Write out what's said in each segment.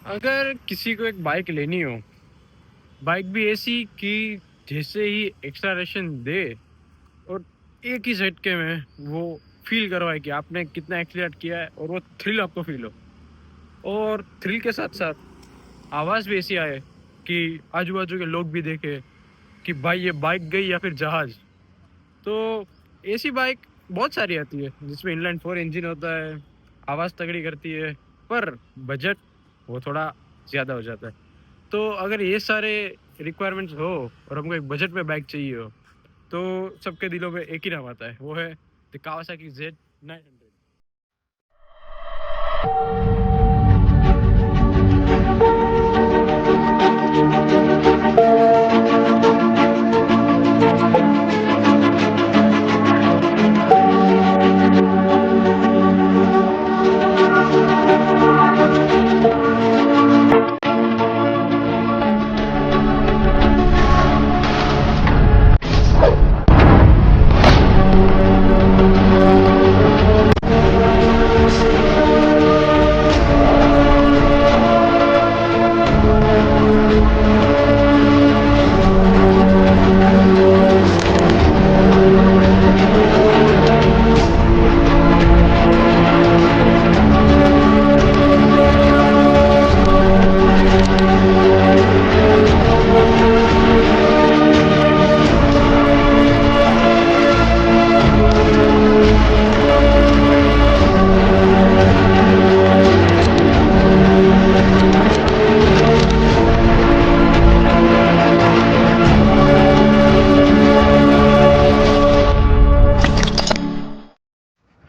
अगर किसी को एक बाइक लेनी हो, बाइक भी ऐसी कि जैसे ही एक्सेलरेशन दे और एक ही झटके में वो फील करवाए कि आपने कितना एक्सीलरेट किया है और वो थ्रिल आपको फील हो। और थ्रिल के साथ साथ आवाज़ भी ऐसी आए कि आजू-बाजू के लोग भी देखें कि भाई ये बाइक गई या फिर जहाज़। तो ऐसी बाइक बहुत सारी आती है जिसमें इनलाइन 4 इंजन होता है, आवाज़ तगड़ी करती है, पर बजट वो थोड़ा ज़्यादा हो जाता है। तो अगर ये सारे रिक्वायरमेंट्स हो और हमको एक बजट में बाइक चाहिए हो, तो सबके दिलों में एक ही नाम आता है, वो है द कावासाकी Z900।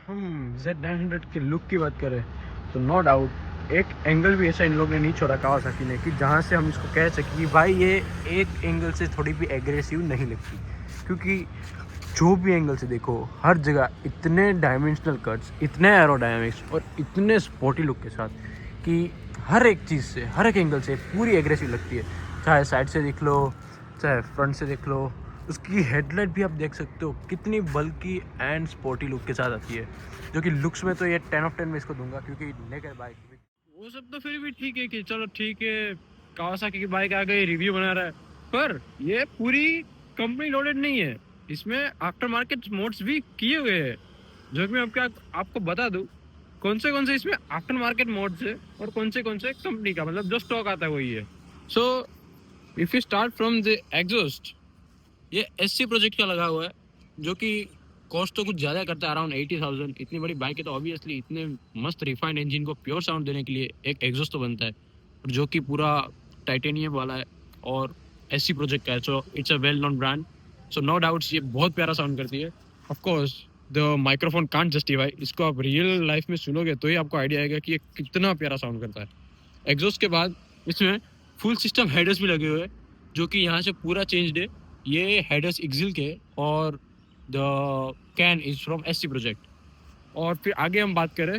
हम Z900 के लुक की बात करें तो नो डाउट एक एंगल भी ऐसा इन लोग ने नहीं छोड़ा कावासाकी ने कि जहाँ से हम इसको कह सकें कि भाई ये एक एंगल से थोड़ी भी एग्रेसिव नहीं लगती। क्योंकि जो भी एंगल से देखो हर जगह इतने डायमेंशनल कट्स, इतने एरोडायनेमिक्स और इतने स्पोर्टी लुक के साथ कि हर एक चीज़ से, हर एक एंगल से पूरी एग्रेसिव लगती है। चाहे साइड से देख लो, चाहे फ्रंट से देख लो, उसकी हेडलाइट भी आप देख सकते हो कितनी बल्कि एंड स्पोर्टी लुक के साथ आती है। जो कि लुक्स में तो ये 10 ऑफ 10 में इसको दूंगा क्योंकि नेकेड बाइक वो सब तो फिर भी ठीक है कि चलो ठीक है, कावासाकी की बाइक आ गई, रिव्यू बना रहा है, पर ये पूरी कंपनी लोडेड नहीं है। इसमें आफ्टर मार्केट मोड्स भी किए हुए हैं, जो कि मैं आपको बता दूं कौन से इसमें आफ्टर मार्केट मोड्स है और कौन से कंपनी का, मतलब जो स्टॉक आता है वही है। So if you start from the exhaust, ये एससी प्रोजेक्ट का लगा हुआ है, जो कि कॉस्ट तो कुछ ज़्यादा करता है, अराउंड 80,000। इतनी बड़ी बाइक है तो ऑब्वियसली इतने मस्त रिफाइंड इंजन को प्योर साउंड देने के लिए एक एग्जॉस्ट तो बनता है, और जो कि पूरा टाइटेनियम वाला है और एससी प्रोजेक्ट का है। So it's a well known brand, so no doubts ये बहुत प्यारा साउंड करती है। Of course the microphone can't justify, इसको आप रियल लाइफ में सुनोगे तो ही आपको आइडिया आएगा कि ये कितना प्यारा साउंड करता है। एग्जॉस्ट के बाद इसमें फुल सिस्टम हेडर्स भी लगे हुए हैं, जो कि यहाँ से पूरा चेंज्ड है। ये हेडर्स एक्सिल के और the can is from SC project. और फिर आगे हम बात करें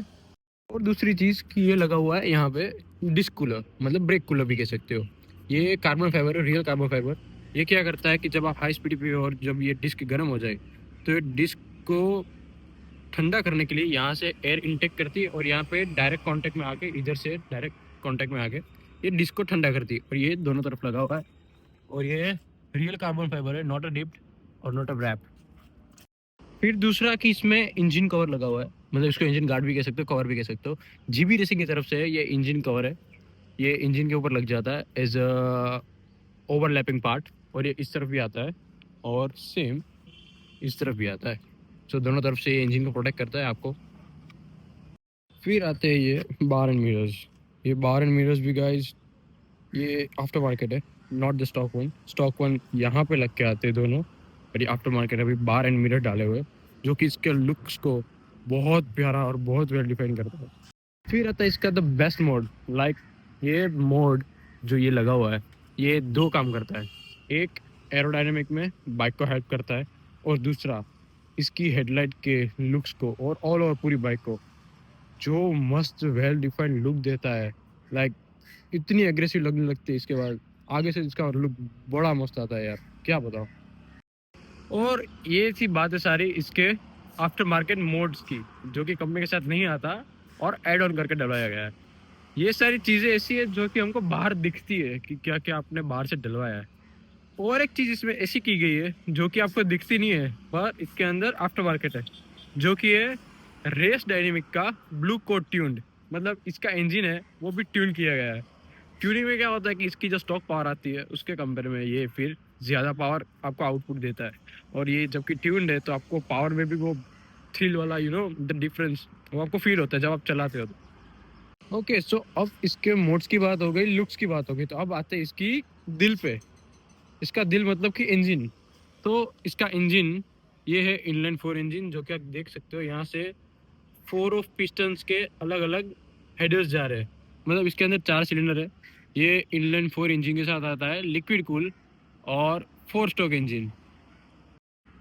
और दूसरी चीज़ कि ये लगा हुआ है यहाँ पे डिस्क कूलर, मतलब ब्रेक कूलर भी कह सकते हो। ये कार्बन फाइबर है, रियल कार्बन फाइबर। ये क्या करता है कि जब आप हाई स्पीड पे हो और जब ये डिस्क गर्म हो जाए तो ये डिस्क को ठंडा करने के लिए यहाँ से एयर इनटेक करती है और यहाँ पे डायरेक्ट कांटेक्ट में आके, इधर से डायरेक्ट कांटेक्ट में आके ये डिस्क को ठंडा करती है। और ये दोनों तरफ लगा हुआ है और ये रियल कार्बन फाइबर है, नॉट अ डिप्ड और नॉट अ रैप। फिर दूसरा कि इसमें इंजन कवर लगा हुआ है, मतलब इसको इंजन गार्ड भी कह सकते हो, कवर भी कह सकते हो। जीबी रेसिंग की तरफ से है ये इंजन कवर है। ये इंजन के ऊपर लग जाता है एज अ ओवरलैपिंग पार्ट, और ये इस तरफ भी आता है और सेम इस तरफ भी आता है। सो दोनों तरफ से ये इंजन को प्रोटेक्ट करता है आपको। फिर आते हैं ये बार एंड मिरर्स। ये बार एंड मिरर्स भी गाइस ये आफ्टर मार्केट है, not the stock one. Stock one यहाँ पे लग के आते हैं दोनों, और ये आफ्टर मार्केट अभी बार एंड मिरर डाले हुए, जो कि इसके लुक्स को बहुत प्यारा और बहुत वेल डिफाइन करता है। फिर आता है इसका द बेस्ट मोड, लाइक ये मोड जो ये लगा हुआ है ये दो काम करता है। एक एरोडायनेमिक में बाइक को हेल्प करता है, और दूसरा इसकी हेडलाइट के लुक्स को और ऑल ओवर पूरी बाइक को जो मस्त वेल डिफाइंड लुक देता है। लाइक इतनी एग्रेसिव लगने लगती है इसके बाद, आगे से इसका लुक बड़ा मस्त आता है यार, क्या बताओ। और ये थी बातें सारी इसके आफ्टर मार्केट मोड्स की, जो कि कंपनी के साथ नहीं आता और ऐड ऑन करके डलवाया गया है। ये सारी चीज़ें ऐसी है जो कि हमको बाहर दिखती है कि क्या क्या आपने बाहर से डलवाया है। और एक चीज़ इसमें ऐसी की गई है जो कि आपको दिखती नहीं है, पर इसके अंदर आफ्टर मार्केट है, जो कि है रेस डायनेमिक का ब्लू कोड ट्यून्ड। मतलब इसका इंजन है वो भी ट्यून किया गया है। ट्यूनिंग में क्या होता है कि इसकी जो स्टॉक पावर आती है उसके कंपेयर में ये फिर ज़्यादा पावर आपको आउटपुट देता है। और ये जबकि ट्यून्ड है तो आपको पावर में भी वो थ्रिल वाला द डिफरेंस वो आपको फील होता है जब आप चलाते हो तो। ओके, सो अब इसके मोड्स की बात हो गई, लुक्स की बात हो गई, तो अब आते हैं इसकी दिल पे। इसका दिल मतलब कि इंजन। तो इसका इंजन ये है इनलाइन फोर इंजन, जो कि आप देख सकते हो यहाँ से 4 ऑफ पिस्टन्स के अलग अलग हेडर्स जा रहे हैं। मतलब इसके अंदर 4 सिलेंडर है। ये इनलाइन 4 इंजन के साथ आता है लिक्विड कूल और 4 स्ट्रोक इंजन।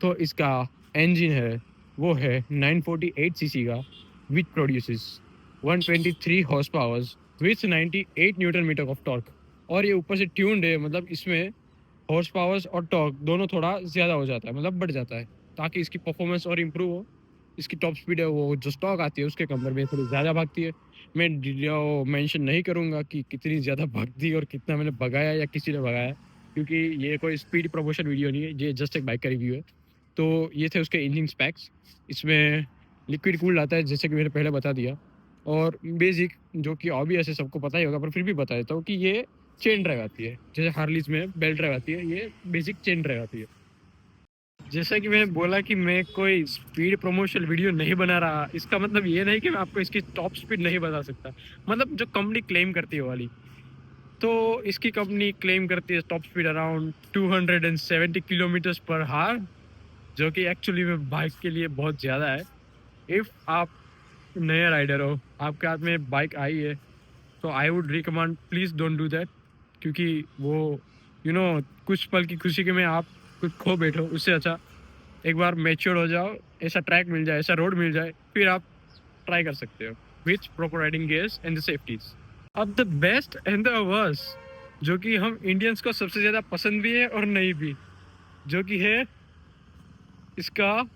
तो इसका इंजन है वो है 948 सीसी का, which produces 123 horse powers with 98 newton metre of torque. और ये ऊपर से ट्यून्ड है, मतलब इसमें हॉर्स पावर्स और टॉर्क दोनों थोड़ा ज़्यादा हो जाता है, मतलब बढ़ जाता है, ताकि इसकी परफॉर्मेंस और इम्प्रूव हो। इसकी टॉप स्पीड है वो जो स्टॉक आती है उसके कंपेयर में थोड़ी ज़्यादा भागती है। मैं मेंशन नहीं करूँगा कि कितनी ज़्यादा भागती है और कितना मैंने भगाया या किसी ने भगाया, क्योंकि ये कोई स्पीड प्रमोशन वीडियो नहीं है, ये जस्ट एक बाइक का रिव्यू है। तो ये थे उसके इंजन स्पेक्स। इसमें लिक्विड कूल्ड आता है जैसे कि मैंने पहले बता दिया, और बेसिक जो कि ऑब्वियस है सबको पता ही होगा, पर फिर भी बता देता हूँ कि ये चेन ड्राइव आती है। जैसे हार्लीज में बेल्ट ड्राइव आती है, ये बेसिक चेन ड्राइव आती है। जैसा कि मैंने बोला कि मैं कोई स्पीड प्रमोशन वीडियो नहीं बना रहा, इसका मतलब ये नहीं कि मैं आपको इसकी टॉप स्पीड नहीं बता सकता। मतलब जो कंपनी क्लेम करती है वो वाली, तो इसकी कंपनी क्लेम करती है टॉप स्पीड अराउंड 270 किलोमीटर पर हार, जो कि एक्चुअली में बाइक के लिए बहुत ज़्यादा है। इफ़ आप नए राइडर हो, आपके हाथ में बाइक आई है, तो I would recommend please don't do that, क्योंकि वो कुछ पल की खुशी के में आप कुछ खो बैठो। उससे अच्छा एक बार मैच्योर हो जाओ, ऐसा ट्रैक मिल जाए, ऐसा रोड मिल जाए, फिर आप ट्राई कर सकते हो with proper riding gears and the safeties. अब the best and the worst, जो कि हम इंडियंस को सबसे ज़्यादा पसंद भी है और नहीं भी, जो कि है इसका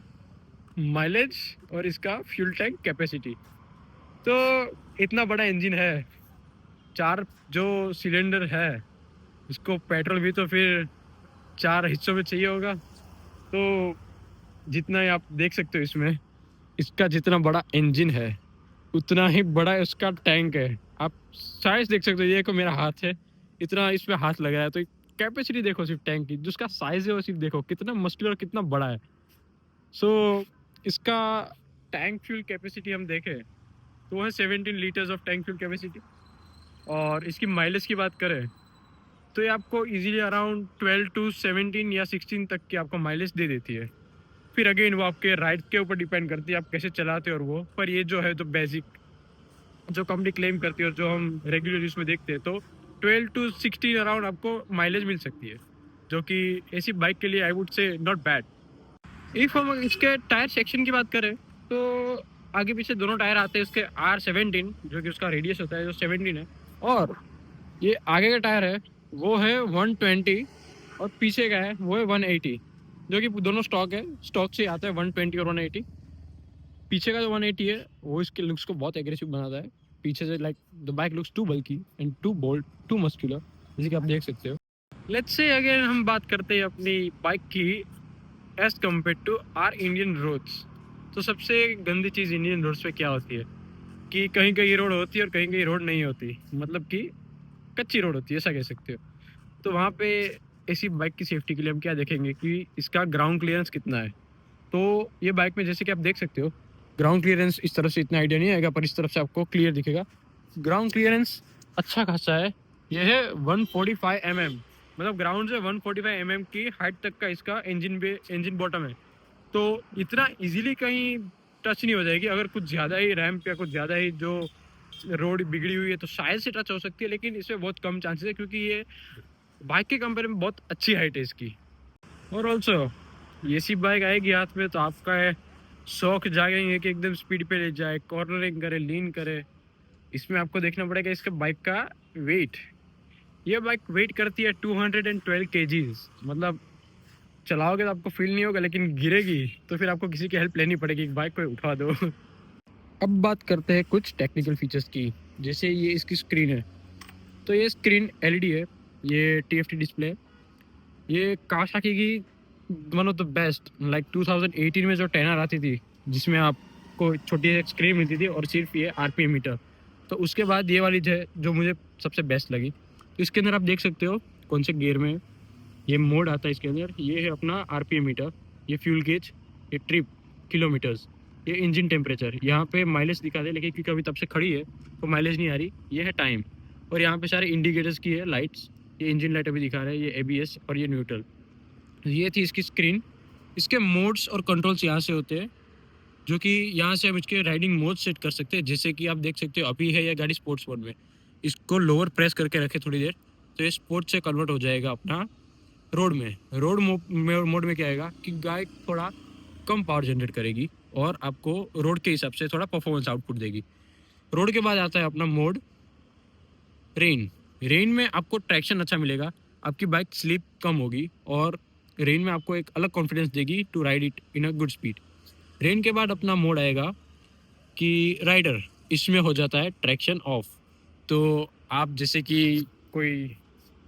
माइलेज और इसका फ्यूल टैंक कैपेसिटी। तो इतना बड़ा इंजन है, 4 जो सिलेंडर है, इसको पेट्रोल भी तो फिर 4 हिस्सों में चाहिए होगा। तो जितना ही आप देख सकते हो इसमें, इसका जितना बड़ा इंजन है उतना ही बड़ा इसका टैंक है। आप साइज देख सकते हो, ये को मेरा हाथ है, इतना इसमें हाथ लगा है। तो कैपेसिटी देखो सिर्फ टैंक की, जिसका साइज है वो सिर्फ देखो कितना मस्कुलर कितना बड़ा है। सो इसका टैंक फ्यूल कैपेसिटी हम देखें तो है 17 litres of tank fuel capacity. और इसकी माइलेज की बात करें तो ये आपको इजीली अराउंड 12 टू 17 या 16 तक की आपको माइलेज दे देती है। फिर अगेन वो आपके राइड के ऊपर डिपेंड करती है आप कैसे चलाते हो और वो, पर ये जो है तो बेसिक जो कंपनी क्लेम करती है और जो हम रेगुलर यूज में देखते हैं, तो 12 टू 16 अराउंड आपको माइलेज मिल सकती है, जो कि ऐसी बाइक के लिए I would say not bad. If हम इसके टायर सेक्शन की बात करें तो आगे पीछे दोनों टायर आते हैं इसके R17, जो कि उसका रेडियस होता है जो 17 है। और ये आगे का टायर है वो है 120 और पीछे का है वो है 180, जो कि दोनों स्टॉक है, स्टॉक से आता है 120 और 180। पीछे का जो 180 है वो इसके लुक्स को बहुत एग्रेसिव बनाता है। पीछे से like the bike looks too bulky and too bold too muscular, जैसे कि आप देख सकते हो। लेट्स से अगर हम बात करते हैं अपनी बाइक की as compare to our Indian roads, तो सबसे गंदी चीज़ इंडियन रोड्स पे क्या होती है कि कहीं कहीं रोड होती है और कहीं कहीं रोड नहीं होती, मतलब कि कच्ची रोड होती है ऐसा कह सकते हो। तो वहाँ पे ऐसी बाइक की सेफ्टी के लिए हम क्या देखेंगे कि इसका ग्राउंड क्लियरेंस कितना है। तो ये बाइक में जैसे कि आप देख सकते हो ग्राउंड क्लियरेंस इस तरफ से इतना आइडिया नहीं आएगा, पर इस तरफ से आपको क्लियर दिखेगा। ग्राउंड क्लियरेंस अच्छा खासा है, ये है 145 mm, मतलब ग्राउंड से 145 mm की हाइट तक का इसका इंजन बॉटम है। तो इतना इजीली कहीं टच नहीं हो जाएगी। अगर कुछ ज़्यादा ही रैम्प या कुछ ज़्यादा ही जो रोड बिगड़ी हुई है तो शायद से टच हो सकती है, लेकिन इसमें बहुत कम चांसेस है क्योंकि ये बाइक के कंपेयर में बहुत अच्छी हाइट है इसकी। और ऑल्सो ये सी बाइक आएगी हाथ में तो आपका शौक जागेंगे कि एकदम स्पीड पे ले जाए, कॉर्नरिंग करे, लीन करे। इसमें आपको देखना पड़ेगा इसके बाइक का वेट। ये बाइक वेट करती है 212 kgs, मतलब चलाओगे तो आपको फील नहीं होगा, लेकिन गिरेगी तो फिर आपको किसी की हेल्प लेनी पड़ेगी, बाइक को उठा दो। अब बात करते हैं कुछ टेक्निकल फीचर्स की। जैसे ये इसकी स्क्रीन है, तो ये स्क्रीन एलईडी है, ये टीएफटी डिस्प्ले है। ये कावासाकी की one of the best, like 2018 में जो 10R आती थी जिसमें आपको छोटी एक स्क्रीन मिलती थी और सिर्फ ये आरपीएम मीटर, तो उसके बाद ये वाली जो मुझे सबसे बेस्ट लगी। तो इसके अंदर आप देख सकते हो कौन से गियर में ये मोड आता है। इसके अंदर ये है अपना आरपीएम मीटर, ये फ्यूल गेज, ये ट्रिप किलोमीटर्स, ये इंजन टेम्परेचर, यहाँ पे माइलेज दिखा दे लेकिन क्योंकि अभी तब से खड़ी है तो माइलेज नहीं आ रही। ये है टाइम, और यहाँ पे सारे इंडिकेटर्स की है लाइट्स, ये इंजन लाइट अभी दिखा रहा है, ये एबीएस और ये न्यूट्रल। ये थी इसकी स्क्रीन। इसके मोड्स और कंट्रोल्स यहाँ से होते हैं, जो कि यहाँ से हम इसके राइडिंग मोड सेट कर सकते हैं। जैसे कि आप देख सकते हो अभी है ये गाड़ी स्पोर्ट्स मोड में, इसको लोअर प्रेस करके रखे थोड़ी देर तो ये स्पोर्ट्स से कन्वर्ट हो जाएगा अपना रोड में। रोड मोड में क्या आएगा कि गाय थोड़ा कम पावर जनरेट करेगी और आपको रोड के हिसाब से थोड़ा परफॉर्मेंस आउटपुट देगी। रोड के बाद आता है अपना मोड रेन। रेन में आपको ट्रैक्शन अच्छा मिलेगा, आपकी बाइक स्लिप कम होगी और रेन में आपको एक अलग कॉन्फिडेंस देगी to ride it in a good speed. Rain के बाद अपना मोड आएगा कि राइडर, इसमें हो जाता है ट्रैक्शन ऑफ। तो आप जैसे कि कोई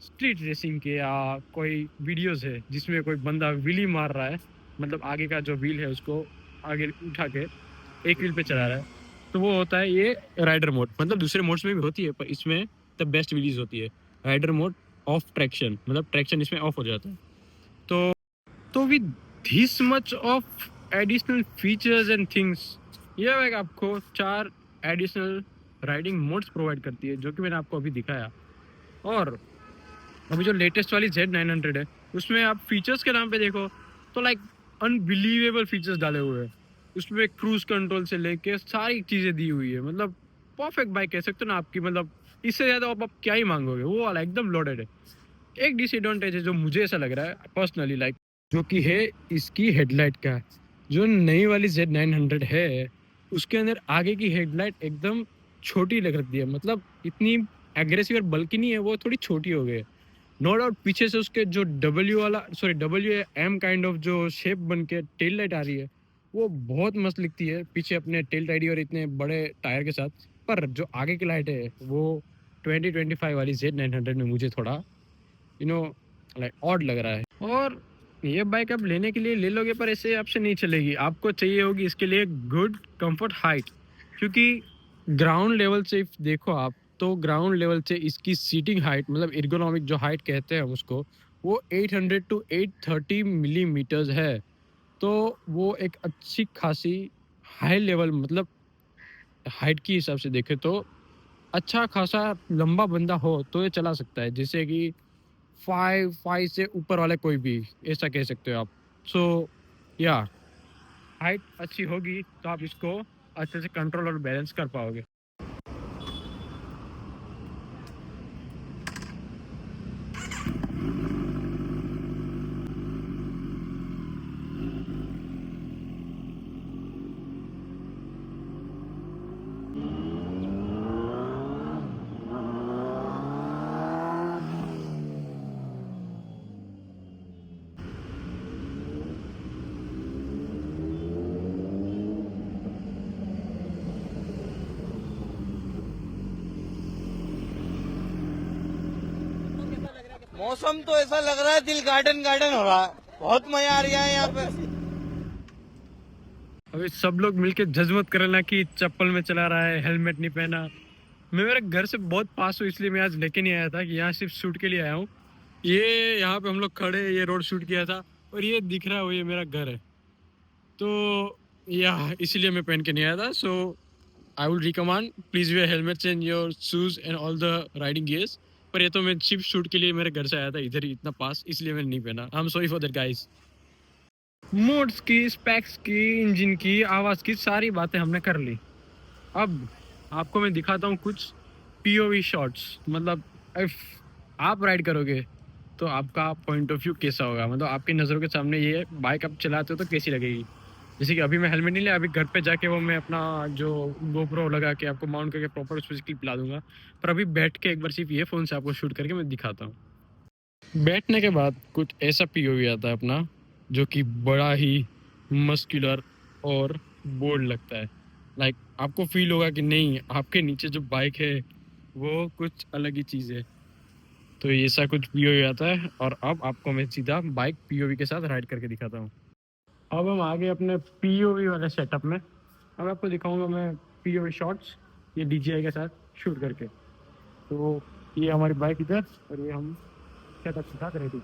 स्ट्रीट रेसिंग के या कोई वीडियोस है जिसमें कोई बंदा व्हीली मार रहा है, मतलब आगे का जो व्हील है उसको आगे उठा के एक व्हील पे चला रहा है, तो वो होता है ये राइडर मोड। मतलब दूसरे मोड्स में भी होती है पर इसमें द बेस्ट व्हीलीज होती है राइडर मोड ऑफ ट्रैक्शन, मतलब ट्रैक्शन इसमें ऑफ हो जाता है। तो with this much of additional features and things, ये बाइक आपको 4 एडिशनल राइडिंग मोड्स प्रोवाइड करती है जो कि मैंने आपको अभी दिखाया। और अभी जो लेटेस्ट वाली Z900 है उसमें आप फीचर्स के नाम पे देखो तो लाइक अनबिलीवेबल फीचर्स डाले हुए हैं। उसमें क्रूज कंट्रोल से लेके सारी चीज़ें दी हुई है, मतलब परफेक्ट बाइक कह सकते हो ना आपकी। मतलब इससे ज़्यादा आप क्या ही मांगोगे, वो वाला एकदम लोडेड है। एक डिसएडवांटेज है जो मुझे ऐसा लग रहा है पर्सनली, लाइक जो कि है इसकी हेडलाइट का। जो नई वाली Z900 है उसके अंदर आगे की हेडलाइट एकदम छोटी लग रही है, मतलब इतनी एग्रेसिव और बल्कि नहीं है, वो थोड़ी छोटी हो गई है। नो डाउट पीछे से उसके जो WM काइंड ऑफ जो शेप बन के टेल लाइट आ रही है वो बहुत मस्त दिखती है पीछे अपने टेल लाइट और इतने बड़े टायर के साथ। पर जो आगे की लाइट है वो 2025 वाली Z900 में मुझे थोड़ा लाइक ऑड लग रहा है। और ये बाइक आप लेने के लिए ले लोगे पर ऐसे आपसे नहीं चलेगी, आपको चाहिए होगी इसके लिए गुड कंफर्ट हाइट। क्योंकि ग्राउंड लेवल से देखो आप, तो ग्राउंड लेवल से इसकी सीटिंग हाइट, मतलब एर्गोनॉमिक जो हाइट कहते हैं हम उसको, वो 800 टू 830 मिलीमीटर्स है। तो वो एक अच्छी खासी हाई लेवल, मतलब हाइट की हिसाब से देखे तो अच्छा खासा लंबा बंदा हो तो ये चला सकता है। जैसे कि 5 से ऊपर वाले कोई भी, ऐसा कह सकते हो आप। सो या हाइट अच्छी होगी तो आप इसको अच्छे से कंट्रोल और बैलेंस कर पाओगे। मौसम तो ऐसा लग रहा है दिल गार्डन गार्डन हो रहा है, बहुत मजा आ रहा है यहाँ पे। अभी सब लोग मिलके जज मत करना कि चप्पल में चला रहा है, हेलमेट नहीं पहना। मैं मेरे घर से बहुत पास हूँ इसलिए मैं आज लेके नहीं आया था कि यहाँ सिर्फ शूट के लिए आया हूँ। ये यहाँ पे हम लोग खड़े, ये रोड शूट किया था और ये दिख रहा है वो ये मेरा घर है। तो या इसीलिए मैं पहन के नहीं आया था। So I will recommend please wear helmets and your shoes and all the riding gears. पर ये तो मैं सिर्फ शूट के लिए मेरे घर से आया था इधर ही इतना पास, इसलिए मैंने नहीं पहना। I am sorry for that guys. Modes की, स्पेक्स की, इंजन की, आवाज़ की सारी बातें हमने कर ली। अब आपको मैं दिखाता हूँ कुछ POV शॉट्स। मतलब इफ आप राइड करोगे तो आपका पॉइंट ऑफ व्यू कैसा होगा, मतलब आपकी नज़रों के सामने ये बाइक आप चलाते हो तो कैसी लगेगी। जैसे कि अभी मैं हेलमेट नहीं लिया, अभी घर पे जाके वो मैं अपना जो GoPro लगा के आपको माउंट करके प्रॉपर उस पर क्लिप ला दूंगा। पर अभी बैठ के एक बार सिर्फ ये फ़ोन से आपको शूट करके मैं दिखाता हूँ। बैठने के बाद कुछ ऐसा POV आता है अपना जो कि बड़ा ही मस्कुलर और बोल्ड लगता है। लाइक आपको फील होगा कि नहीं, आपके नीचे जो बाइक है वो कुछ अलग ही चीज़ है। तो ऐसा कुछ पीओवी आता है, और अब आपको मैं सीधा बाइक पीओवी के साथ राइड करके दिखाता हूँ। अब हम आगे अपने पीओवी वाले सेटअप में। अब आपको दिखाऊंगा मैं पीओवी शॉट्स ये डीजीआई के साथ शूट करके। तो ये हमारी बाइक इधर, और ये हम सेटअप के साथ रेडी।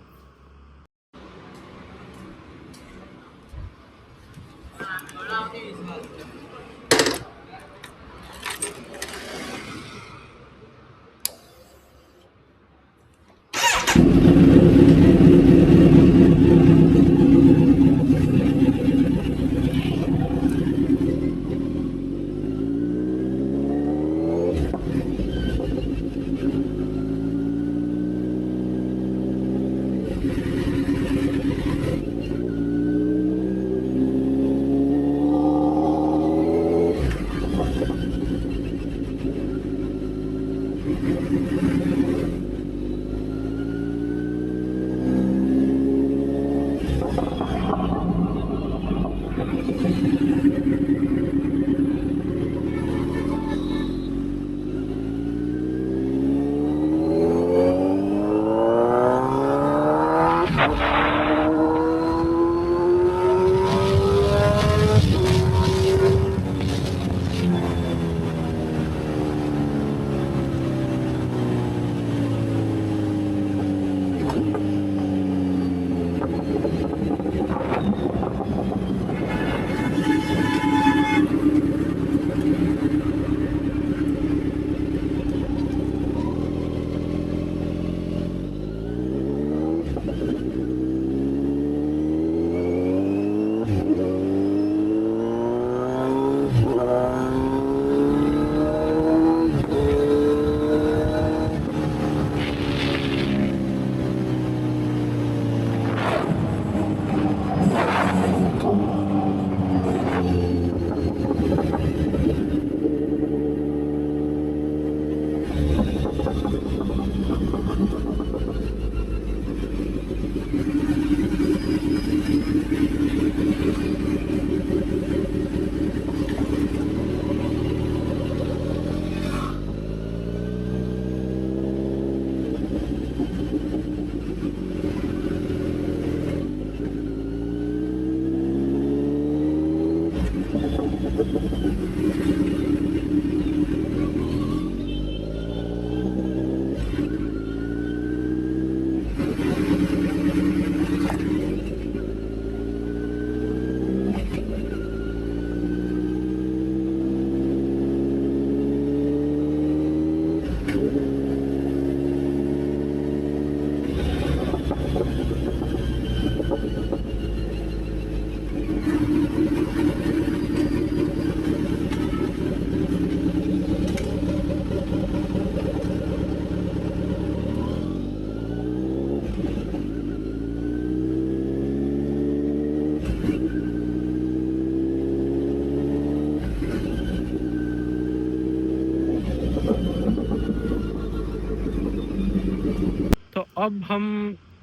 तो अब हम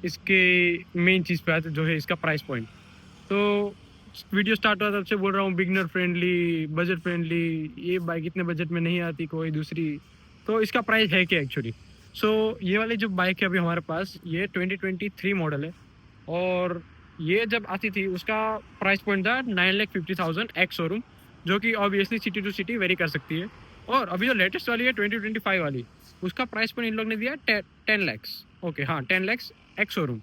इसके मेन चीज़ पे आते हैं, जो है इसका प्राइस पॉइंट। तो वीडियो स्टार्ट हुआ तब से बोल रहा हूँ बिगनर फ्रेंडली, बजट फ्रेंडली, ये बाइक इतने बजट में नहीं आती कोई दूसरी। तो इसका प्राइस है क्या एक्चुअली? सो ये वाली जो बाइक है अभी हमारे पास, ये 2023 मॉडल है, और ये जब आती थी उसका प्राइस पॉइंट था 9,50,000 एक्स शोरूम, जो कि obviously city to city vary कर सकती है। और अभी जो लेटेस्ट वाली है 2025 वाली, उसका प्राइस पॉइंट इन लोग ने दिया 10 लैक्स। ओके हाँ, 10 लैक्स एक्स शोरूम।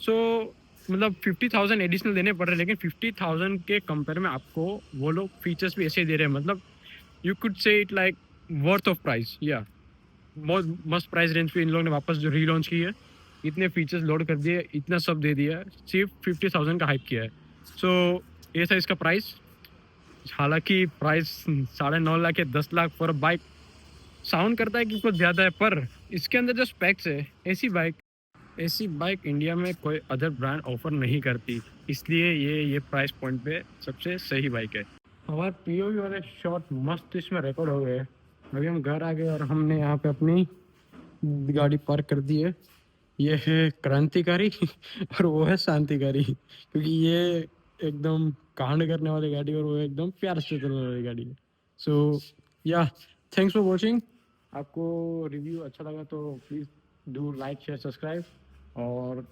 सो मतलब 50,000 एडिशनल देने पड़ रहे हैं, लेकिन 50,000 के कंपेयर में आपको वो लोग फीचर्स भी ऐसे दे रहे हैं, मतलब you could say it like worth of price. या बहुत मस्त प्राइस रेंज पे इन लोगों ने वापस जो रीलॉन्च की है, इतने फीचर्स लोड कर दिए, इतना सब दे दिया है, सिर्फ 50,000 का हाइप किया है। सो ये था इसका प्राइस। हालांकि प्राइस 9.5 लाख या 10 लाख फॉर बाइक साउंड करता है कि कुछ ज़्यादा है, पर इसके अंदर जो स्पेक्स है, ऐसी बाइक इंडिया में कोई अदर ब्रांड ऑफर नहीं करती, इसलिए ये प्राइस पॉइंट पे सबसे सही बाइक है। हमारे पीओवी वाले शॉट मस्त इसमें रिकॉर्ड हो गए। अभी हम घर आ गए और हमने यहाँ पे अपनी गाड़ी पार्क कर दी है। ये है क्रांतिकारी और वो है शांतिकारी, क्योंकि ये एकदम कांड करने वाली गाड़ी और वो एकदम प्यार से चलने वाली गाड़ी है। So yeah thanks for watching. आपको रिव्यू अच्छा लगा तो please do like share subscribe, और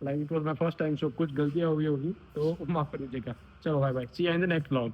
like it was my first time, so कुछ गलतियाँ हुई होगी तो माफ़ कर दीजिएगा। चलो bye bye, see you in the next vlog.